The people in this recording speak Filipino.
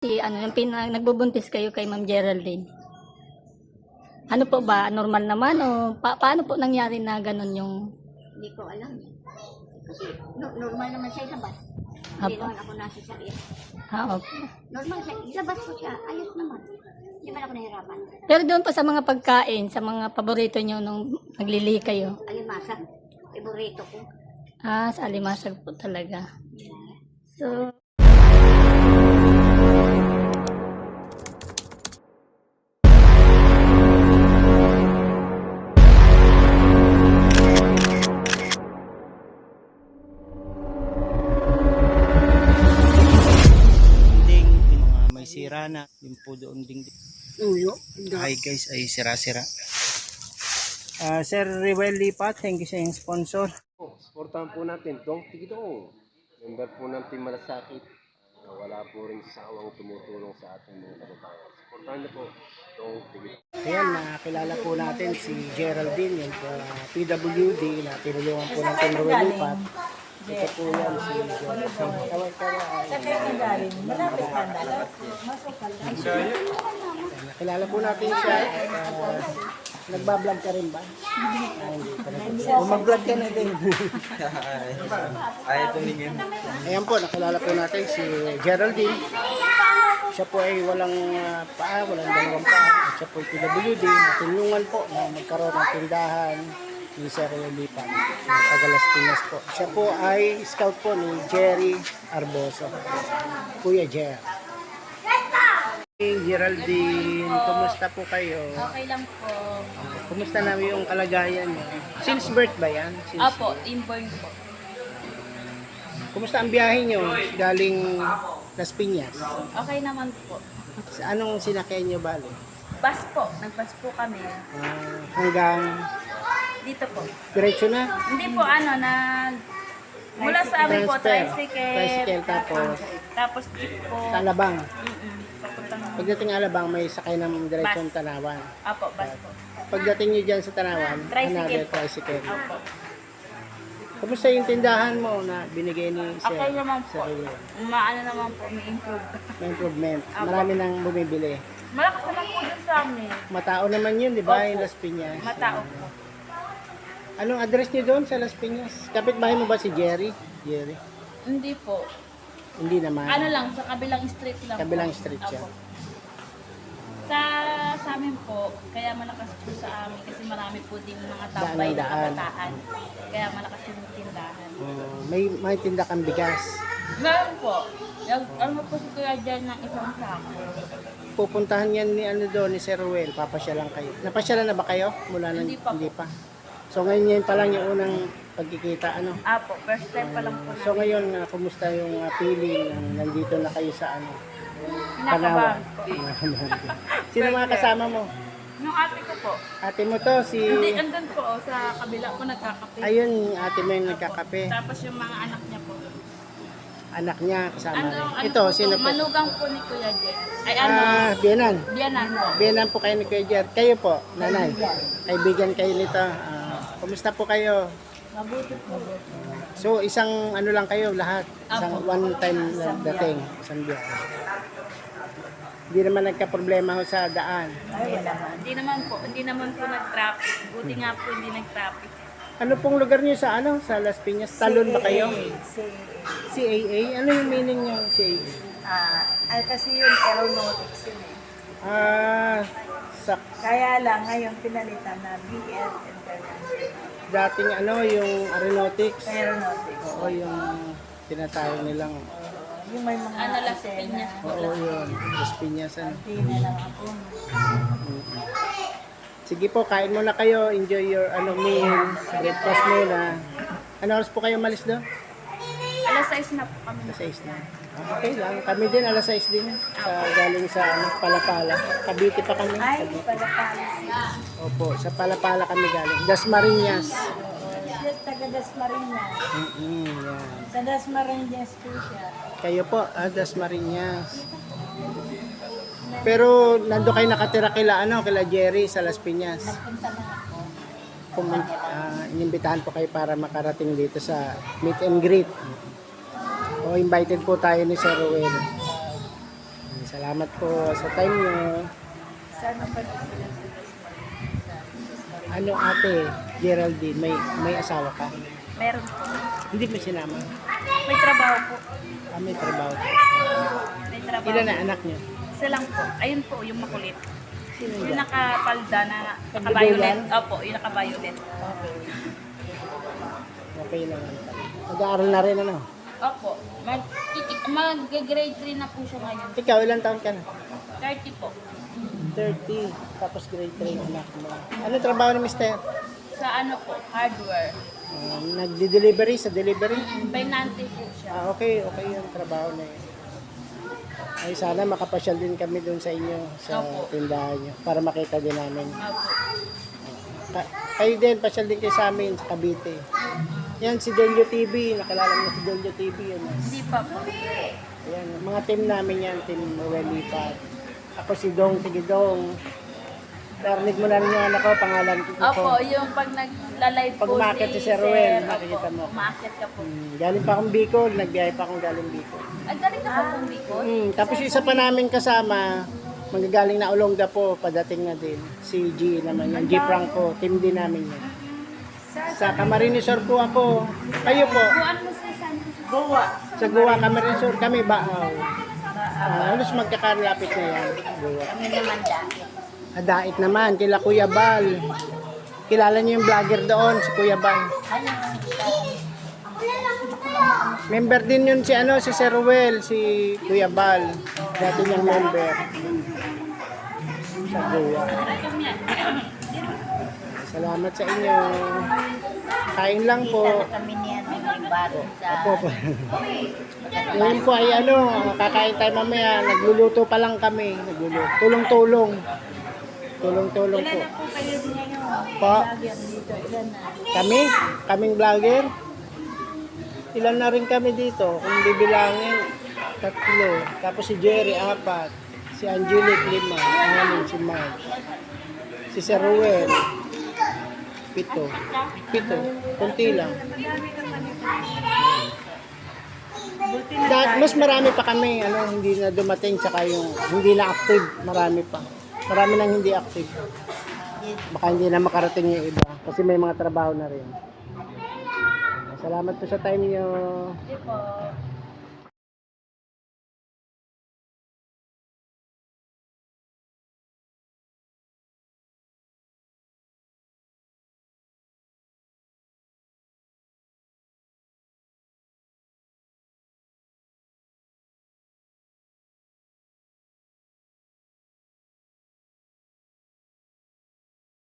Si ano, yung nagbubuntis kayo kay Ma'am Geraldine. Ano po ba? Normal naman o paano po nangyari na ganun yung... Hindi ko alam. Kasi normal naman sa ilabas. Hindi Apo. naman ako nasasakit. Okay. Normal sa ilabas ko siya. Ayos naman. Hindi man ako nahirapan. Pero doon pa sa mga pagkain, sa mga paborito nyo nung naglili kayo. Alimasag. Favorito ko. Sa alimasag po talaga. So, Yung mga may sira na, yung po doon ding. Uyo. Hi guys, ay sira-sira. Sir Rewel Lipat, thank you sa inyong sponsor. Supportahan po natin Dong Tigidong. Member po ng Team Malasakit. Wala po rin sawang tumutulong sa ating mga kababayan. Supportahan niyo po Dong Tigidong. Ayan, nakilala po natin si Geraldine, yung PWD na tinulungan po ng Team Rewel Lipat. Ito po yan si nakilala po natin siya. Nagbablog ka rin ba? Hindi. O mag-vlog ka na din. Ayaw tumingin. Ayan po, nakilala po natin si Geraldine. Siya po ay walang paa, walang dalawang paa. Siya po ay PWD. Natulungan po na magkaroon ng tindahan ni Sir Lipan. Tagalas Pinas po. Siya po ay scout po ni Jerry Arboso. Kuya Jer. Hey, Geraldine, kumusta po kayo? Okay lang po. Kumusta namin yung kalagayan niyo? Since birth ba yan? Since Apo, inborn po. Kumusta ang biyahe niyo galing Las Piñas? Okay naman po. Sa anong sinakay niyo bali? Bus po. Nag-bus po kami. Hanggang Dito po. diretso na? Hindi po mula sa amin po, Tricycle tapos Tapos jeep po. sa Alabang. Papuntang Pagdating Alabang may sakay ng diretsong Bus. Tanawan. Apo, bus po. Pagdating niyo dyan sa Tanawan, Tricycle another po. tricycle. Apo. Kumusta yung tindahan mo na binigay ni Sir? Okay naman po. Rio? Maano naman po, may improve. May improvement. Apo. Marami nang bumibili. Malakas naman po dun sa amin. Matao naman yun, di ba? Opo. Yung Las Piñas. Matao po. Anong address niyo doon sa Las Piñas? Kapitbahay mo ba si Jerry? Jerry? Hindi po. Hindi naman. Ano lang, sa kabilang street lang Kabilang po. street siya. Apo. Sa amin po, kaya malakas po sa amin kasi marami po din mga tambay na Daan-daan. kabataan. Kaya malakas yung tindahan. May tinda kang bigas. Meron po. Ano po si Kuya dyan ng isang sako. Pupuntahan yan ni doon ni Sir Ruel. Papasyalan kayo. Napasyalan na ba kayo? Mula na, Hindi pa po. Hindi pa. So ngayon yan pa lang yung unang pagkikita Apo, first time pa lang po So namin. ngayon kumusta yung feeling nandito na kayo sa Kinakabahan po. Sino mga kasama mo? Yung ate ko po. Ate mo to si Hindi, andun po. Sa kabila po nagkakape. ayun, ate mo yung nagkakape. Tapos yung mga anak niya po. Anak niya kasama rin. Ano Ito, po sino to? po? Manugang po ni Kuya Jen. Ay ano? Bianan. Biyanan po. Bianan po kayo ni Kuya Jer. Kayo po, nanay. Kaibigan kayo nito. Kumusta po kayo? Mabuti po. So, isang ano lang kayo lahat. Isang Apo. one time dating. Isang biyahe. Hindi naman nagka-problema ho sa daan. Hindi naman po nag-traffic. Buti nga po hindi nag-traffic. Ano pong lugar niyo sa Las Piñas? Talon ba kayo? CAA? Ano yung meaning niyo CAA? Kasi yun, aeronautics yun eh. Sa Kaya lang, ngayon pinalitan na BL International. dating yung aeronautics. Aeronautics. Oo, yung tinatawag nilang. Yung may mga Ano, Las Piñas po. Oo, yun. Las Piñas. Tina lang ako. Sige po, kain muna kayo. Enjoy your meal. Breakfast muna. Ano oras po kayo malis doon? Alas 6 na po kami. Alas 6 na. Okay lang. Kami din, alas 6 din. Galing sa Palapala. Cavite pa kami. Ay, Cavite. pala pala. Opo, sa Palapala kami galing. Dasmariñas. Siya taga Dasmariñas. Yan. Sa Dasmariñas po siya. Kayo po, Dasmariñas. Pero nando kayo nakatira kila Jerry sa Las Piñas. Punta na ako. Inimbitahan po kayo para makarating dito sa meet and greet. O invited po tayo ni Sir Ruel. Salamat po sa time nyo. Sana pa Ano ate, Geraldine, may asawa ka? Meron po. Hindi mo sinama? May trabaho po. May trabaho. May trabaho. Ilan na anak nyo? Isa lang po. Ayun po, yung makulit. Sino Yung yan? nakapalda na Pagbibulan? naka-violet. Opo, yung naka-violet. Okay naman. Mag-aaral na rin ano? Opo. Mag-grade 3 na po siya ngayon. Ikaw, ilang taon ka na? 30 po. 30. Tapos grade 3 yung anak mo. Ano trabaho ni Mr.? Sa ano po, hardware. Nagdi-delivery sa delivery? Bainante po siya. Okay yung trabaho na yun. Ay, sana makapasyal din kami doon sa inyo, sa Opo. tindahan nyo, para makita din namin. Opo. Kayo din, pasyal din kayo sa amin, sa Cavite. Yan, si Delio TV, nakilala mo si Delio TV yun. Hindi pa po. Yan, mga team namin yan, team Ruelipat. Ako si Dong Tigidong. Narinig mo na rin yung anak ko, pangalan ko. Opo, yung pag nagla-live Pag po umakyat si Sir Ruel, makikita mo. Umakyat ka po. Galing pa akong Bicol, nagbiyahe pa akong galing Bicol. Ay, galing ka po kung Bicol? Tapos yung isa pa namin kasama, manggagaling na Olongga po, padating na din. Si G naman yan, G Franco, team din namin yan. Sa Camarines Sur po ako. Kayo po? Goa. Sa Goa, Camarines Sur, kami Baaw. Halos magkakalapit na yan. Goa. Kami naman dahil. Dait naman, kila Kuya Bal. Kilala niyo yung vlogger doon, si Kuya Bal. Member din yun si si Sir Ruel, si Kuya Bal. Dati niyang member. Sa Goa. Salamat sa inyo. Kain lang po. Kami niyan ng bago sa... Opo. Ngayon po ay kakain tayo mamaya. Nagluluto pa lang kami. Nagluluto. Tulong-tulong. Tulong-tulong po. Ilan na po kayo ngayon? Pa, Lagyan dito. Ilan na? kaming vlogger. Ilan na rin kami dito. Kung bibilangin, 3. Tapos si Jerry, 4. Si Angelique, 5. Amin, si Mark. Si Sir Ruel, 7. Kunti lang. Mas marami pa kami, hindi na dumating, tsaka yung hindi na active, marami pa. Marami nang hindi active. Baka hindi na makarating yung iba, kasi may mga trabaho na rin. Salamat po sa time niyo. Hindi po.